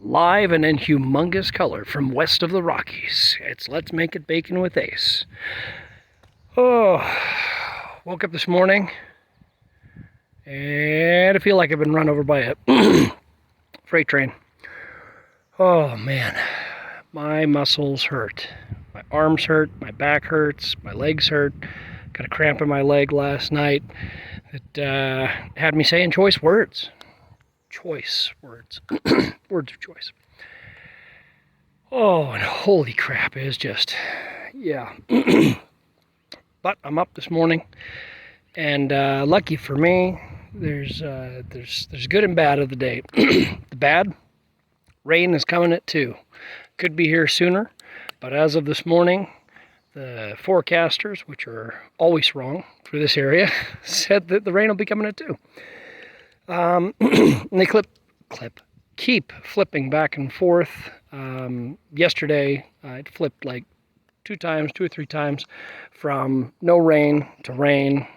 live and in humongous color from west of the Rockies. It's Let's Make It Bacon with Ace. Oh, woke up this morning and I feel like I've been run over by a freight train. Oh man, my muscles hurt. My arms hurt, my back hurts, my legs hurt. Got a cramp in my leg last night that had me saying choice words. Choice words. Words of choice. Oh, and holy crap, it is just, yeah. But I'm up this morning, and lucky for me, there's good and bad of the day. The bad, rain is coming at 2. Could be here sooner, but as of this morning, the forecasters, which are always wrong for this area, said that the rain will be coming at 2. And they keep flipping back and forth. Yesterday, it flipped like 2 or 3 times from no rain to rain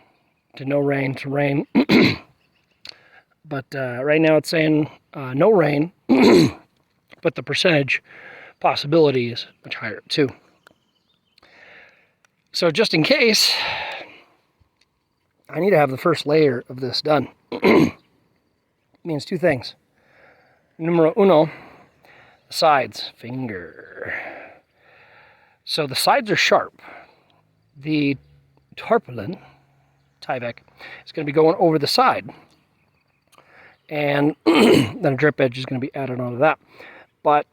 to no rain to rain. But right now it's saying no rain, but the percentage possibility is much higher too. So just in case, I need to have the first layer of this done. It means 2 things. Numero uno, the sides, finger. So the sides are sharp. The tarpaulin, Tyvek, is going to be going over the side. And then a drip edge is going to be added onto that. But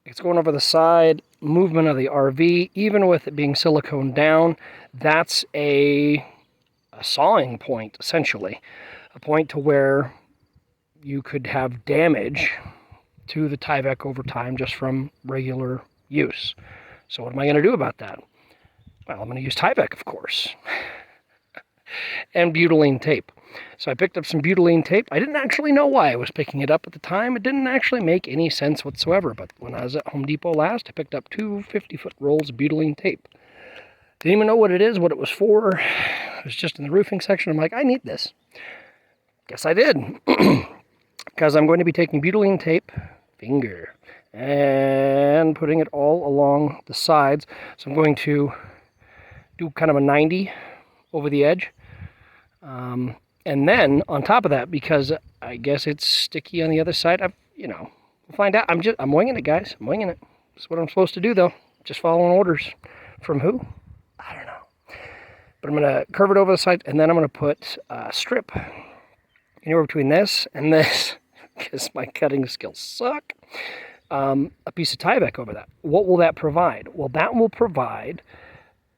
it's going over the side, movement of the RV, even with it being silicone down, that's a sawing point, essentially. A point to where you could have damage to the Tyvek over time just from regular use. So what am I going to do about that? Well, I'm going to use Tyvek, of course, and butylene tape. So I picked up some butylene tape. I didn't actually know why I was picking it up at the time. It didn't actually make any sense whatsoever. But when I was at Home Depot last, I picked up 2 50-foot rolls of butylene tape. Didn't even know what it is, what it was for. It was just in the roofing section. I'm like, I need this. Guess I did. Because I'm going to be taking butylene tape, finger, and putting it all along the sides. So I'm going to do kind of a 90 over the edge. And then on top of that, because I guess it's sticky on the other side, we'll find out. I'm winging it, guys. I'm winging it. That's what I'm supposed to do, though. Just following orders. From who? I don't know. But I'm going to curve it over the side, and then I'm going to put a strip anywhere between this and this, because my cutting skills suck. A piece of Tyvek over that. What will that provide? Well, that will provide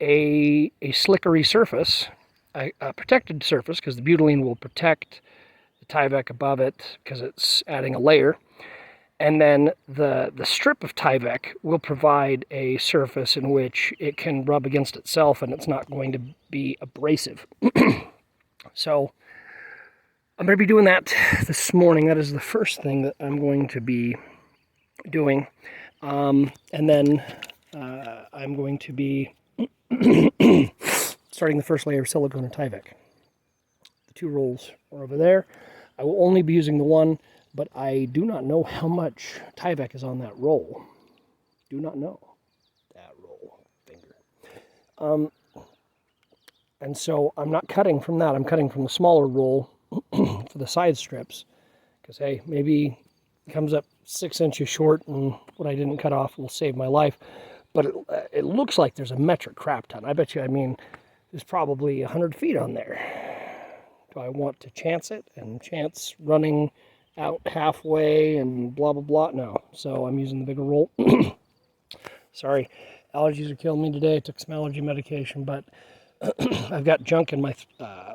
a slickery surface, a protected surface, because the butylene will protect the Tyvek above it because it's adding a layer. And then the strip of Tyvek will provide a surface in which it can rub against itself and it's not going to be abrasive. So I'm going to be doing that this morning. That is the first thing that I'm going to be doing. And then I'm going to be starting the first layer of silicone and Tyvek. The 2 rolls are over there. I will only be using the one, but I do not know how much Tyvek is on that roll. Do not know that roll, finger. And so I'm not cutting from that. I'm cutting from the smaller roll for the side strips. Because, hey, maybe it comes up 6 inches short and what I didn't cut off will save my life. But it looks like there's a metric crap ton. I bet you, there's probably 100 feet on there. Do I want to chance it and chance running out halfway and blah, blah, blah? No. So I'm using the bigger roll. Sorry, allergies are killing me today. I took some allergy medication, but I've got junk in my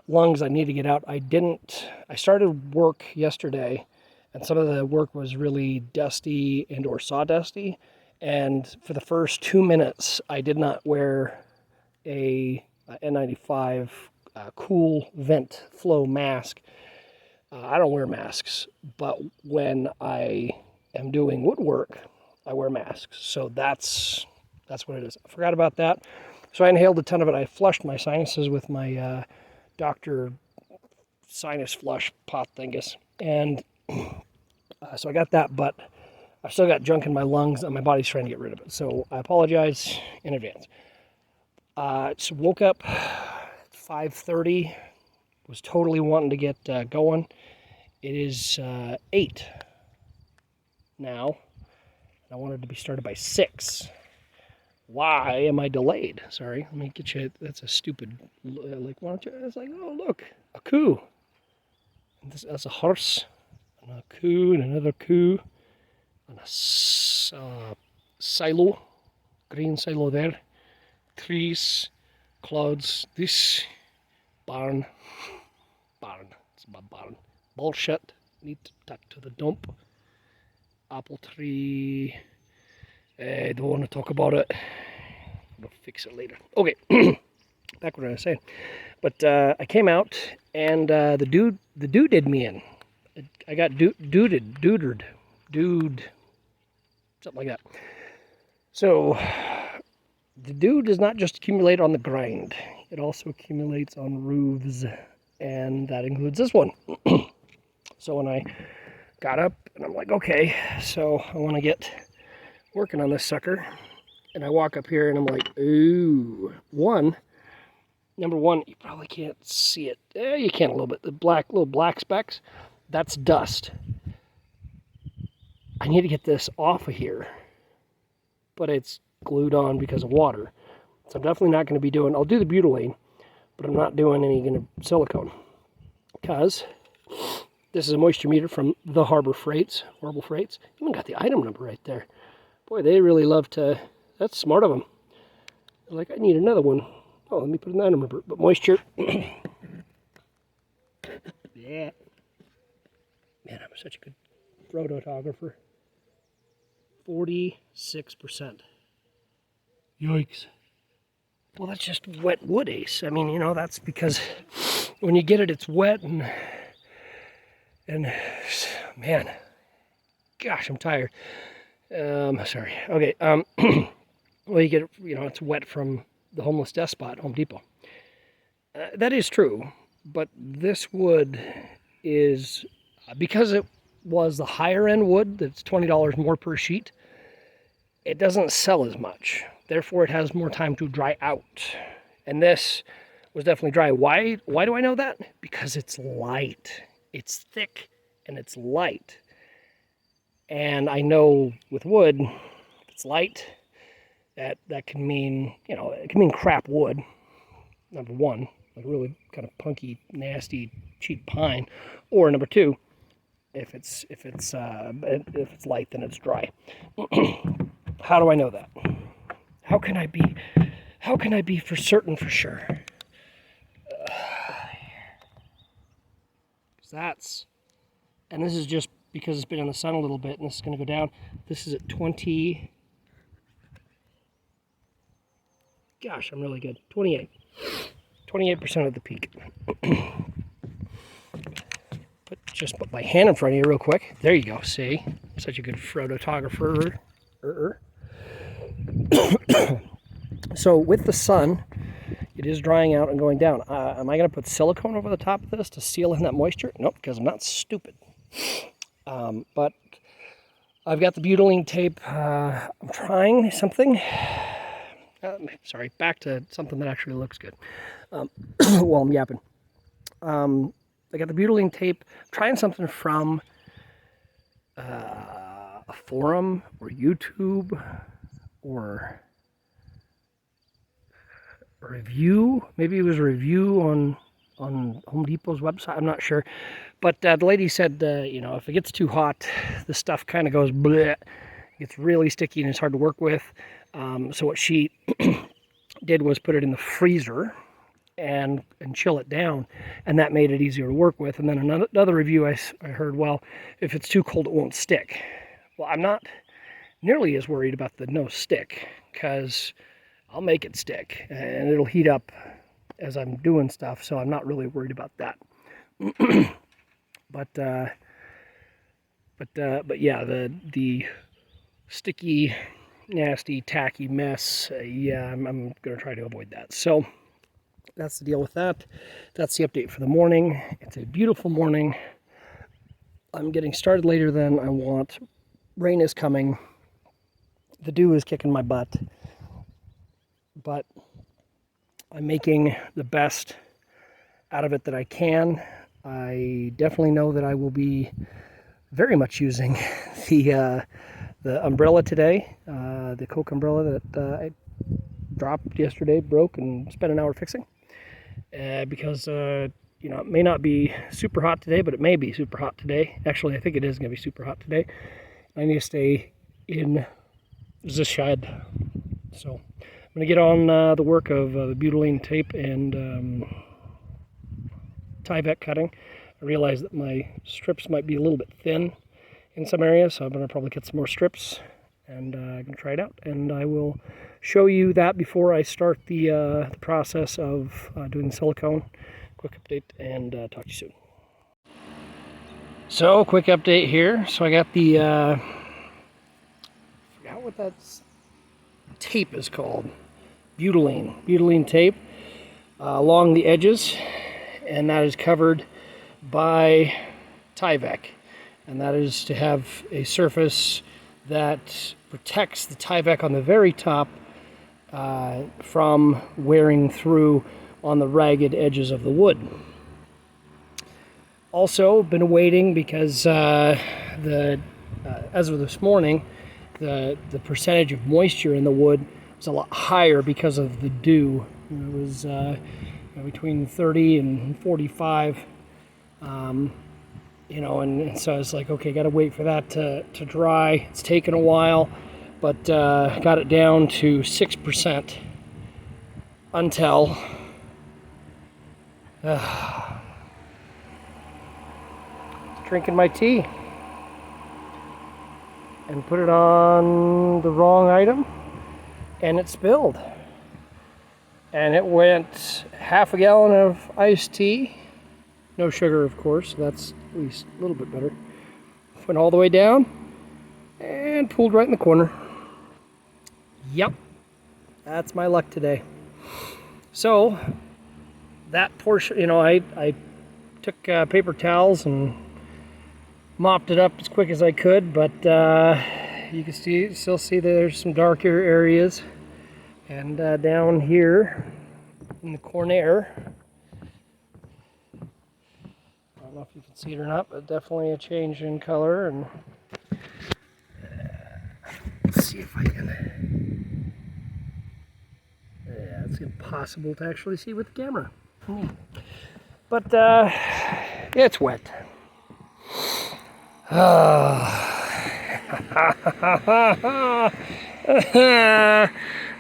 lungs I need to get out. I started work yesterday, and some of the work was really dusty and or sawdusty. And for the first 2 minutes, I did not wear a N95 cool vent flow mask. I don't wear masks, but when I am doing woodwork, I wear masks. So that's what it is. I forgot about that. So I inhaled a ton of it. I flushed my sinuses with my Dr. Sinus Flush pot thingus. And so I got that, but I've still got junk in my lungs and my body's trying to get rid of it. So I apologize in advance. So woke up at 5:30, was totally wanting to get going. It is 8 now. I wanted to be started by 6. Why am I delayed? Sorry, let me get you. That's a stupid. Like, why don't you? It's like, oh look, a coup. And that's a horse, and a coup, and another coup, and a silo, green silo there. Trees, clouds. This barn. It's my barn. Bullshit. Need to tuck to the dump. Apple tree. Don't want to talk about it. I'll fix it later. Okay, back what I was saying. But I came out, and the dude did me in. I got dudered, something like that. So the dude does not just accumulate on the grind; it also accumulates on roofs, and that includes this one. So when I got up, and I'm like, okay, so I want to get working on this sucker. And I walk up here and I'm like, ooh, number one, you probably can't see it. You can a little bit. The little black specks, that's dust. I need to get this off of here, but it's glued on because of water. So I'm definitely not going to be doing, I'll do the butylene, but I'm not doing any silicone, because this is a moisture meter from the Horrible Freights. Even got the item number right there. Boy, they really love to, that's smart of them. They're like, I need another one. Oh, let me put an item number. But moisture. Yeah. Man, I'm such a good photographer. 46%. Yikes. Well, that's just wet wood, Ace. I mean, that's because when you get it, it's wet and man, gosh, I'm tired. Sorry. Okay. Well, you get, it's wet from the homeless death spot, Home Depot. That is true, but this wood is, because it was the higher end wood, that's $20 more per sheet, it doesn't sell as much. Therefore, it has more time to dry out. And this was definitely dry. Why do I know that? Because it's light. It's thick and it's light. And I know with wood, if it's light, that can mean, it can mean crap wood, number one, like really kind of punky, nasty, cheap pine, or number two, if it's light, then it's dry. How do I know that? How can I be for certain, for sure? And this is just because it's been in the sun a little bit, and this is going to go down. This is at 20. Gosh, I'm really good. 28. 28% of the peak. Put my hand in front of you real quick. There you go. See? I'm such a good photographer. So with the sun, it is drying out and going down. Am I going to put silicone over the top of this to seal in that moisture? Nope, because I'm not stupid. But I've got the butylene tape. I'm trying something. Sorry, back to something that actually looks good while I'm yapping. I got the butylene tape. I'm trying something from a forum or YouTube or a review. Maybe it was a review on Home Depot's website. I'm not sure. But the lady said, if it gets too hot, the stuff kind of goes bleh. It's really sticky and it's hard to work with. So what she did was put it in the freezer and chill it down, and that made it easier to work with. And then another review I heard, well, if it's too cold, it won't stick. Well, I'm not nearly as worried about the no stick, because I'll make it stick and it'll heat up as I'm doing stuff, so I'm not really worried about that. But yeah, the sticky, nasty, tacky mess, yeah, I'm going to try to avoid that. So that's the deal with that. That's the update for the morning. It's a beautiful morning. I'm getting started later than I want, Rain is coming. The dew is kicking my butt. But I'm making the best out of it that I can. I definitely know that I will be very much using the umbrella today, the Coke umbrella that I dropped yesterday, broke, and spent an hour fixing. Because you know, it may not be super hot today, but it may be super hot today. Actually, I think it is going to be super hot today. I need to stay in the shed. So I'm going to get on the work of the butylene tape and Tyvek cutting. I realize that my strips might be a little bit thin in some areas, so I'm going to probably get some more strips, and I'm going to try it out. And I will show you that before I start the process of doing the silicone. Quick update, and talk to you soon. So, quick update here. So I got the, I forgot what that tape is called. Butylene tape along the edges, and that is covered by Tyvek. And that is to have a surface that protects the Tyvek on the very top from wearing through on the ragged edges of the wood. Also, been waiting because as of this morning, the percentage of moisture in the wood was a lot higher because of the dew. It was between 30 and 45. You know, and so I was like, okay, got to wait for that to dry. It's taken a while, but got it down to 6% until drinking my tea and put it on the wrong item, and it spilled. And it went half a gallon of iced tea. No sugar, of course. That's at least a little bit better. Went all the way down and pulled right in the corner. Yep, that's my luck today. So that portion, you know, I took paper towels and mopped it up as quick as I could, but you can still see there's some darker areas, and down here in the corner. I don't know if you can see it or not, but definitely a change in color. And let's see if I can. Yeah, it's impossible to actually see with the camera. But it's wet.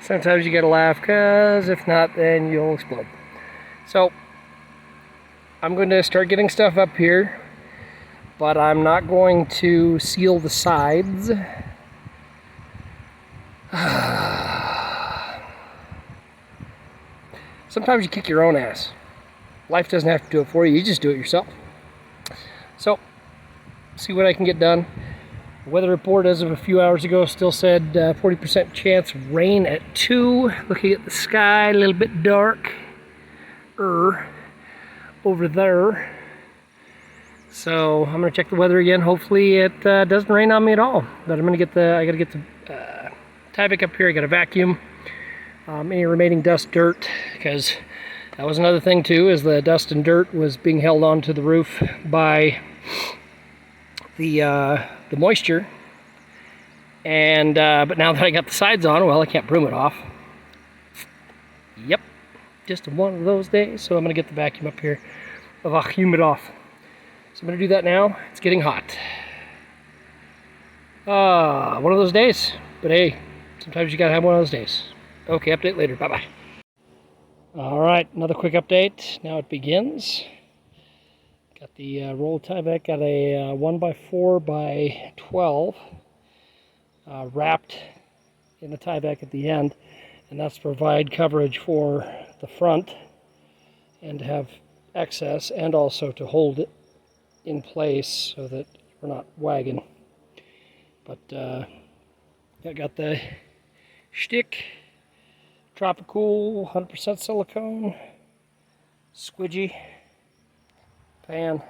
Sometimes you gotta laugh, because if not, then you'll explode. So I'm going to start getting stuff up here, but I'm not going to seal the sides. Sometimes you kick your own ass. Life doesn't have to do it for you, you just do it yourself. So, see what I can get done. The weather report as of a few hours ago still said 40% chance of rain at 2. Looking at the sky, a little bit dark over there. So I'm gonna check the weather again. Hopefully it doesn't rain on me at all. But I gotta get the Tyvek up here. I gotta vacuum any remaining dust, dirt, because that was another thing too, is the dust and dirt was being held onto the roof by the moisture. And but now that I got the sides on, well, I can't broom it off. Yep, just one of those days. So I'm gonna get the vacuum up here, vacuum it off. So I'm gonna do that now. It's getting hot. One of those days. But hey, sometimes you gotta have one of those days. Okay, update later. Bye bye. All right, another quick update. Now it begins. Got the roll Tyvek. Got a 1x4 by 12 wrapped in the Tyvek at the end, and that's to provide coverage for the front and to have excess, and also to hold it in place so that we're not wagging. But I got the shtick, Tropical 100% silicone, squidgy, pan,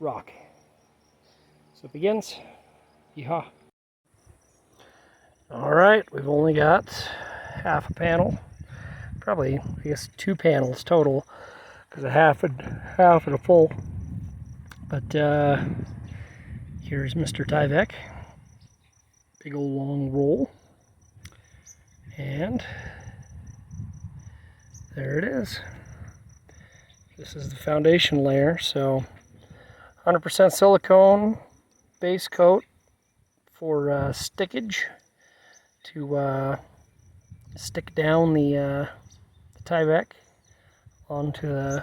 rock. So it begins. Yeehaw. All right, we've only got half a panel. Probably, I guess, 2 panels total, because a half and a full. But here's Mr. Tyvek. Big old long roll. And there it is. This is the foundation layer, so 100% silicone base coat for stickage to stick down the Tyvek onto the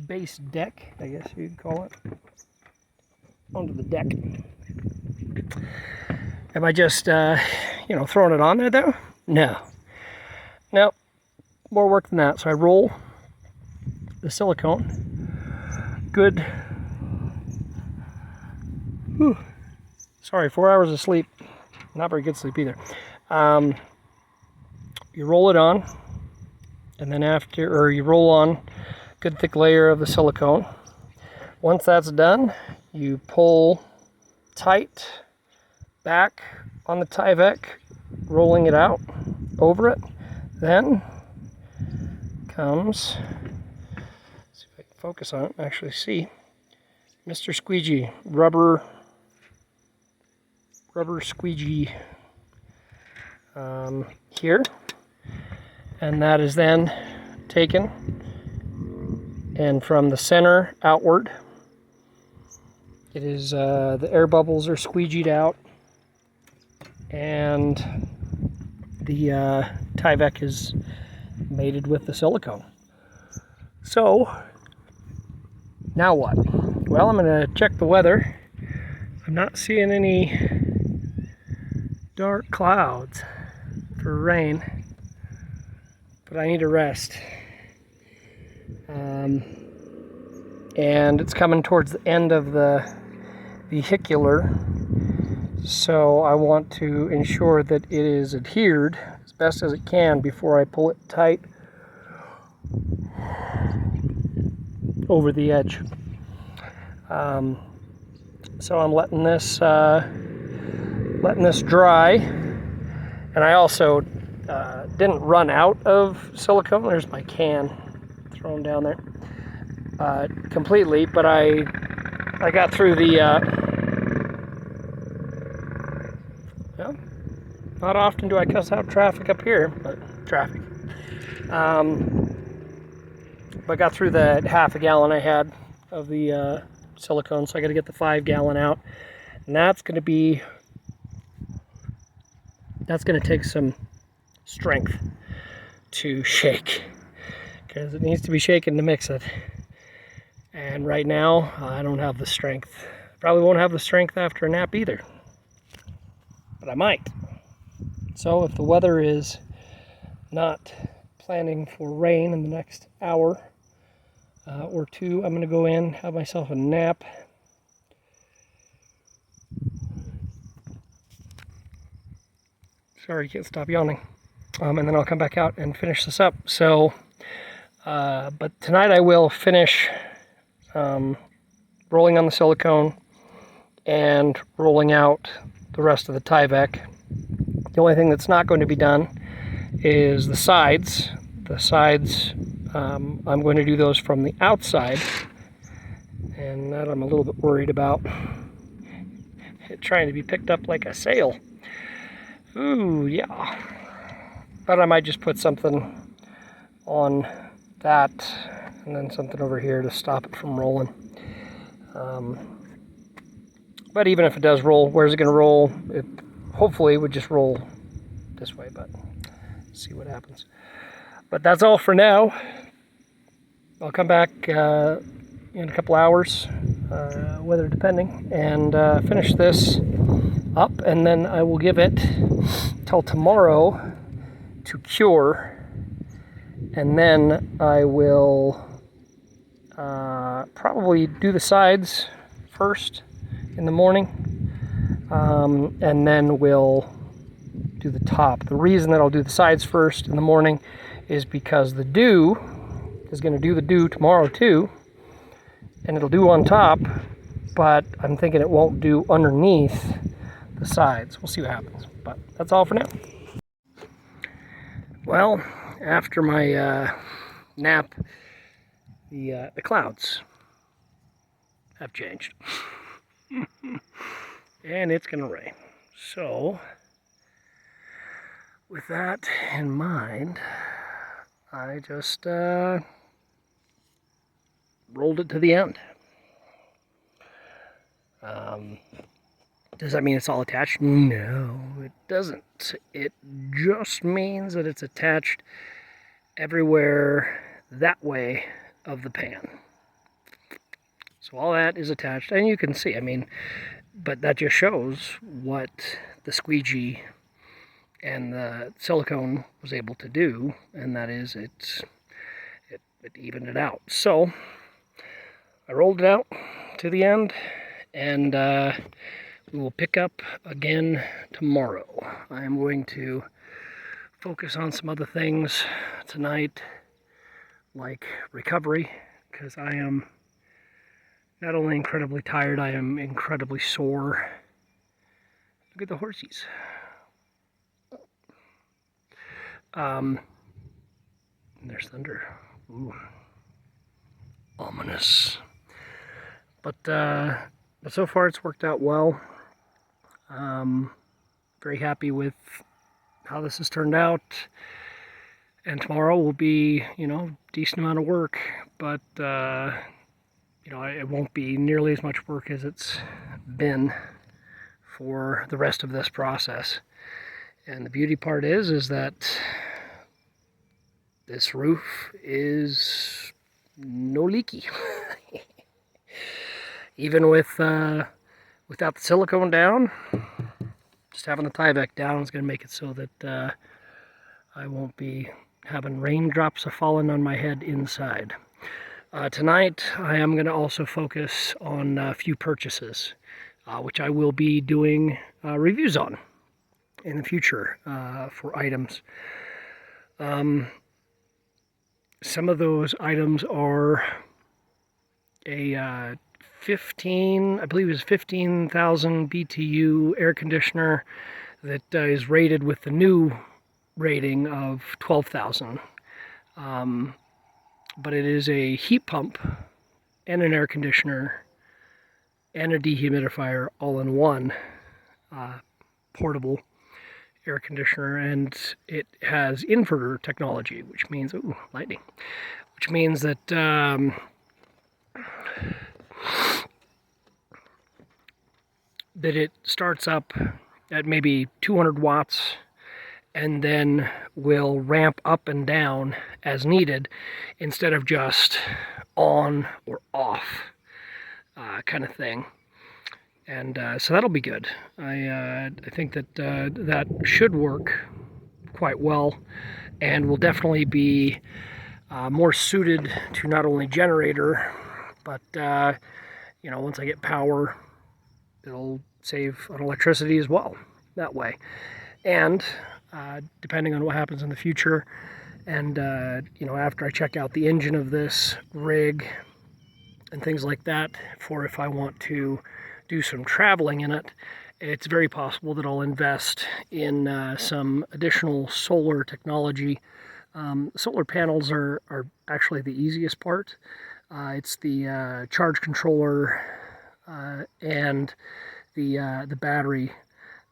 base deck, I guess you'd call it, onto the deck. Am I just, throwing it on there though? No. Nope. More work than that. So I roll the silicone. Good. Whew. Sorry, 4 hours of sleep. Not very good sleep either. You roll it on, and then you roll on a good thick layer of the silicone. Once that's done, you pull tight back on the Tyvek, rolling it out over it. Then comes, let's see if I can focus on it and actually see, Mr. Squeegee, rubber squeegee here, and that is then taken, and from the center outward, it is the air bubbles are squeegeed out, and the Tyvek is mated with the silicone. So now what? Well, I'm going to check the weather. I'm not seeing any dark clouds for rain, but I need to rest. And it's coming towards the end of the vehicular, so I want to ensure that it is adhered as best as it can before I pull it tight over the edge. So I'm letting this dry, and I also didn't run out of silicone. There's my can thrown down there completely, but I got through the well, not often do I cuss out traffic up here, but traffic. But got through the half a gallon I had of the silicone, so I got to get the 5 gallon out, and that's going to take some strength to shake, because it needs to be shaken to mix it, and right now I don't have the strength. Probably won't have the strength after a nap either, but I might. So if the weather is not planning for rain in the next hour or two, I'm going to go in, have myself a nap. Sorry, can't stop yawning. And then I'll come back out and finish this up. So, but tonight I will finish rolling on the silicone and rolling out the rest of the Tyvek. The only thing that's not going to be done is the sides. The sides, I'm going to do those from the outside, and that I'm a little bit worried about. It trying to be picked up like a sail. Ooh, yeah. But I might just put something on that and then something over here to stop it from rolling. But even if it does roll, where's it going to roll? It hopefully would just roll this way, but see what happens. But that's all for now. I'll come back in a couple hours, weather depending, and finish this up, and then I will give it till tomorrow to cure, and then I will probably do the sides first in the morning, and then we'll do the top. The reason that I'll do the sides first in the morning is because the dew is going to do the dew tomorrow too, and it'll dew on top, but I'm thinking it won't do underneath the sides. We'll see what happens, but that's all for now. Well, after my nap, the clouds have changed. And it's gonna rain. So, with that in mind, I just rolled it to the end. Does that mean it's all attached? No, it doesn't. It just means that it's attached everywhere that way of the pan. So all that is attached, and you can see, I mean, but that just shows what the squeegee and the silicone was able to do, and that is it evened it out. So I rolled it out to the end, and we will pick up again tomorrow. I am going to focus on some other things tonight, like recovery, because I am not only incredibly tired, I am incredibly sore. Look at the horsies. There's thunder. Ooh. Ominous. But so far it's worked out well. Very happy with how this has turned out. And tomorrow will be, decent amount of work, but it won't be nearly as much work as it's been for the rest of this process. And the beauty part is that this roof is no leaky. Even with without the silicone down, just having the Tyvek down is going to make it so that I won't be having raindrops falling on my head inside. Tonight, I am going to also focus on a few purchases, which I will be doing reviews on in the future for items. Some of those items are a 15,000 BTU air conditioner that is rated with the new rating of 12,000. But it is a heat pump and an air conditioner and a dehumidifier all in one portable air conditioner, and it has inverter technology, which means, ooh, lightning, which means that that it starts up at maybe 200 watts and then will ramp up and down as needed instead of just on or off kind of thing. And so that'll be good. I think that that should work quite well and will definitely be more suited to not only generator, but once I get power, it'll save on electricity as well that way. And depending on what happens in the future, and after I check out the engine of this rig and things like that, for if I want to do some traveling in it, it's very possible that I'll invest in some additional solar technology. Solar panels are actually the easiest part. It's the charge controller and the battery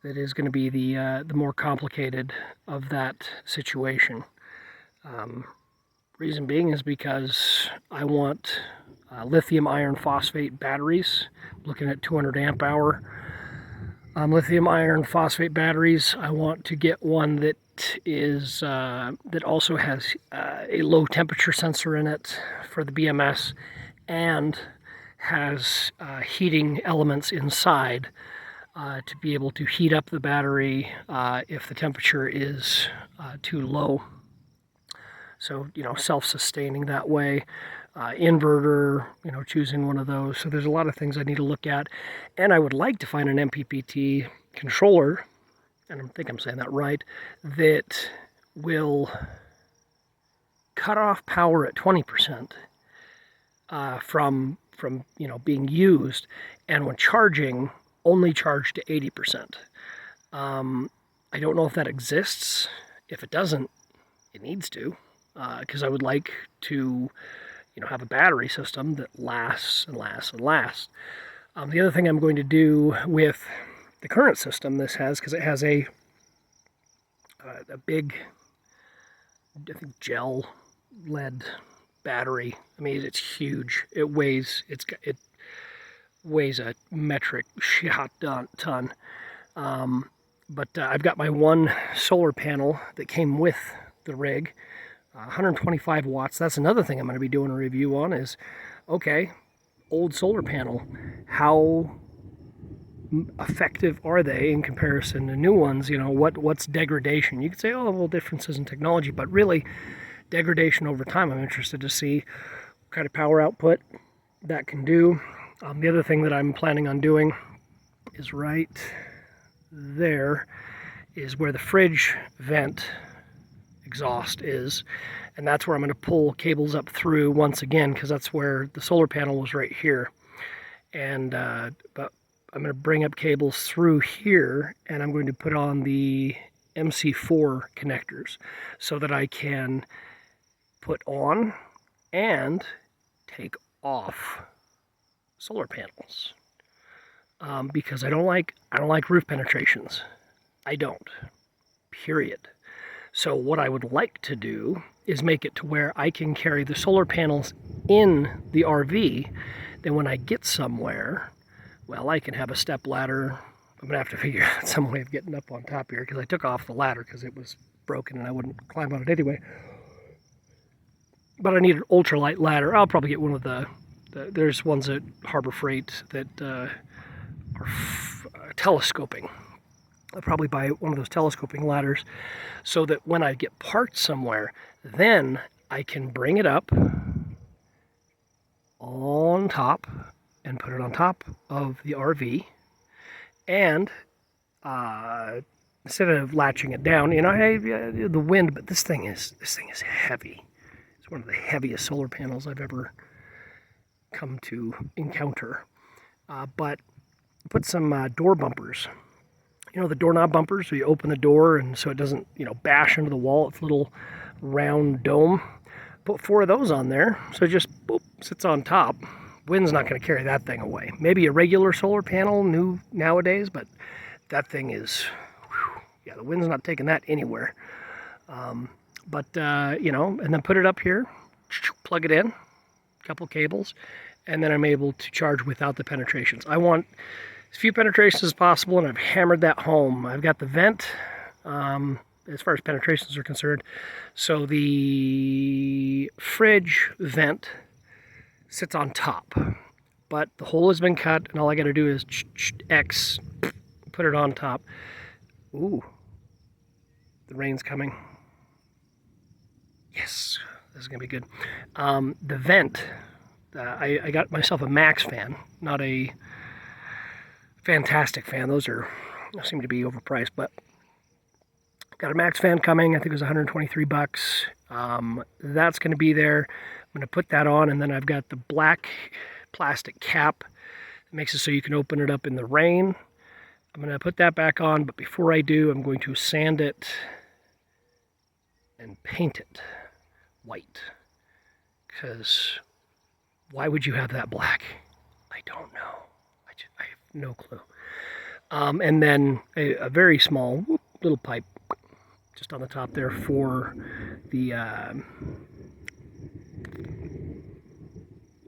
that is going to be the more complicated of that situation. Reason being is because I want lithium iron phosphate batteries, looking at 200 amp hour. Lithium iron phosphate batteries, I want to get one that is that also has a low temperature sensor in it for the BMS and has heating elements inside to be able to heat up the battery if the temperature is too low. So, self-sustaining that way. Inverter, choosing one of those. So there's a lot of things I need to look at. And I would like to find an MPPT controller, and I think I'm saying that right, that will cut off power at 20% from from being used, and when charging, only charge to 80%. I don't know if that exists. If it doesn't, it needs to, because I would like to have a battery system that lasts and lasts and lasts. The other thing I'm going to do with the current system this has, because it has a big, I think, gel lead battery. I mean, it's huge. It weighs a metric shot ton. But I've got my one solar panel that came with the rig, 125 watts. That's another thing I'm going to be doing a review on is, okay, old solar panel, how effective are they in comparison to new ones? What's degradation? You could say, oh, well, differences in technology, but really degradation over time. I'm interested to see what kind of power output that can do. The other thing that I'm planning on doing is right there is where the fridge vent exhaust is, and that's where I'm going to pull cables up through once again, because that's where the solar panel was, right here. And but I'm going to bring up cables through here, and I'm going to put on the MC4 connectors so that I can put on and take off solar panels, because I don't like roof penetrations. I don't, period. So what I would like to do is make it to where I can carry the solar panels in the RV. Then when I get somewhere, well, I can have a step ladder. I'm going to have to figure out some way of getting up on top here, because I took off the ladder because it was broken and I wouldn't climb on it anyway. But I need an ultralight ladder. I'll probably get one of there's ones at Harbor Freight that are telescoping. I'll probably buy one of those telescoping ladders so that when I get parked somewhere, then I can bring it up on top and put it on top of the RV, and instead of latching it down, hey, the wind, but this thing is heavy. It's one of the heaviest solar panels I've ever come to encounter. But put some door bumpers. The doorknob bumpers, so you open the door and so it doesn't, bash into the wall. It's a little round dome. Put 4 of those on there, so it just boop, sits on top. Wind's not going to carry that thing away. Maybe a regular solar panel, new nowadays, but that thing is, whew, yeah, the wind's not taking that anywhere. And then put it up here, plug it in, a couple cables, and then I'm able to charge without the penetrations. I want as few penetrations as possible, and I've hammered that home. I've got the vent, as far as penetrations are concerned. So the fridge vent sits on top, but the hole has been cut, and all I got to do is X, put it on top. Ooh, the rain's coming. Yes, this is going to be good. The vent, I got myself a Max fan, not a Fantastic fan. Those seem to be overpriced, but got a Max fan coming. I think it was 123 bucks. That's going to be there. I'm going to put that on, and then I've got the black plastic cap that makes it so you can open it up in the rain. I'm going to put that back on, but before I do, I'm going to sand it and paint it white, because why would you have that black? I don't know. I have no clue. And then a very small little pipe just on the top there for the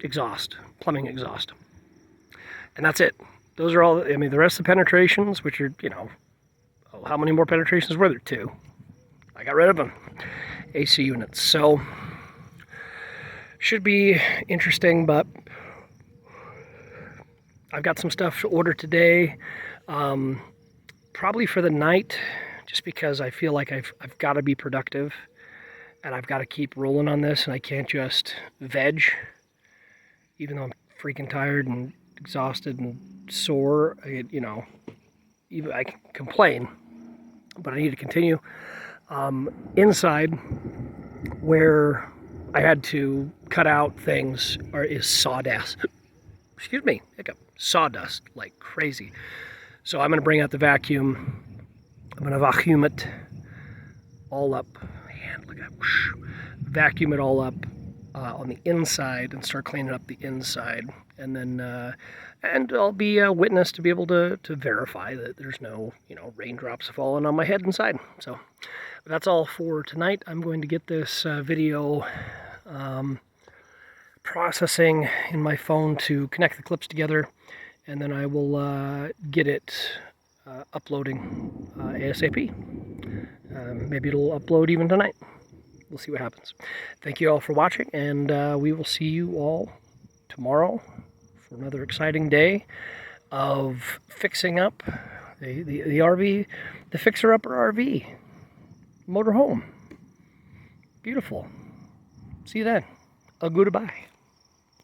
exhaust, plumbing exhaust. And that's it. Those are all, I mean, the rest of the penetrations, which are, how many more penetrations were there? 2. I got rid of them. AC units. So, should be interesting, but I've got some stuff to order today, probably for the night, just because I feel like I've got to be productive, and I've got to keep rolling on this, and I can't just veg, even though I'm freaking tired and exhausted and sore. Even I can complain, but I need to continue. Inside, where I had to cut out things, is sawdust. excuse me, hiccup, sawdust like crazy. So I'm going to bring out the vacuum. I'm going to vacuum it all up. Man, look at that. Whoosh. Vacuum it all up on the inside and start cleaning up the inside. And then, and I'll be a witness to be able to verify that there's no, raindrops falling on my head inside. So that's all for tonight. I'm going to get this video processing in my phone to connect the clips together, and then I will get it uploading ASAP. Maybe it'll upload even tonight. We'll see what happens. Thank you all for watching, and we will see you all tomorrow for another exciting day of fixing up the RV, the fixer-upper RV motorhome. Beautiful. See you then. A goodbye.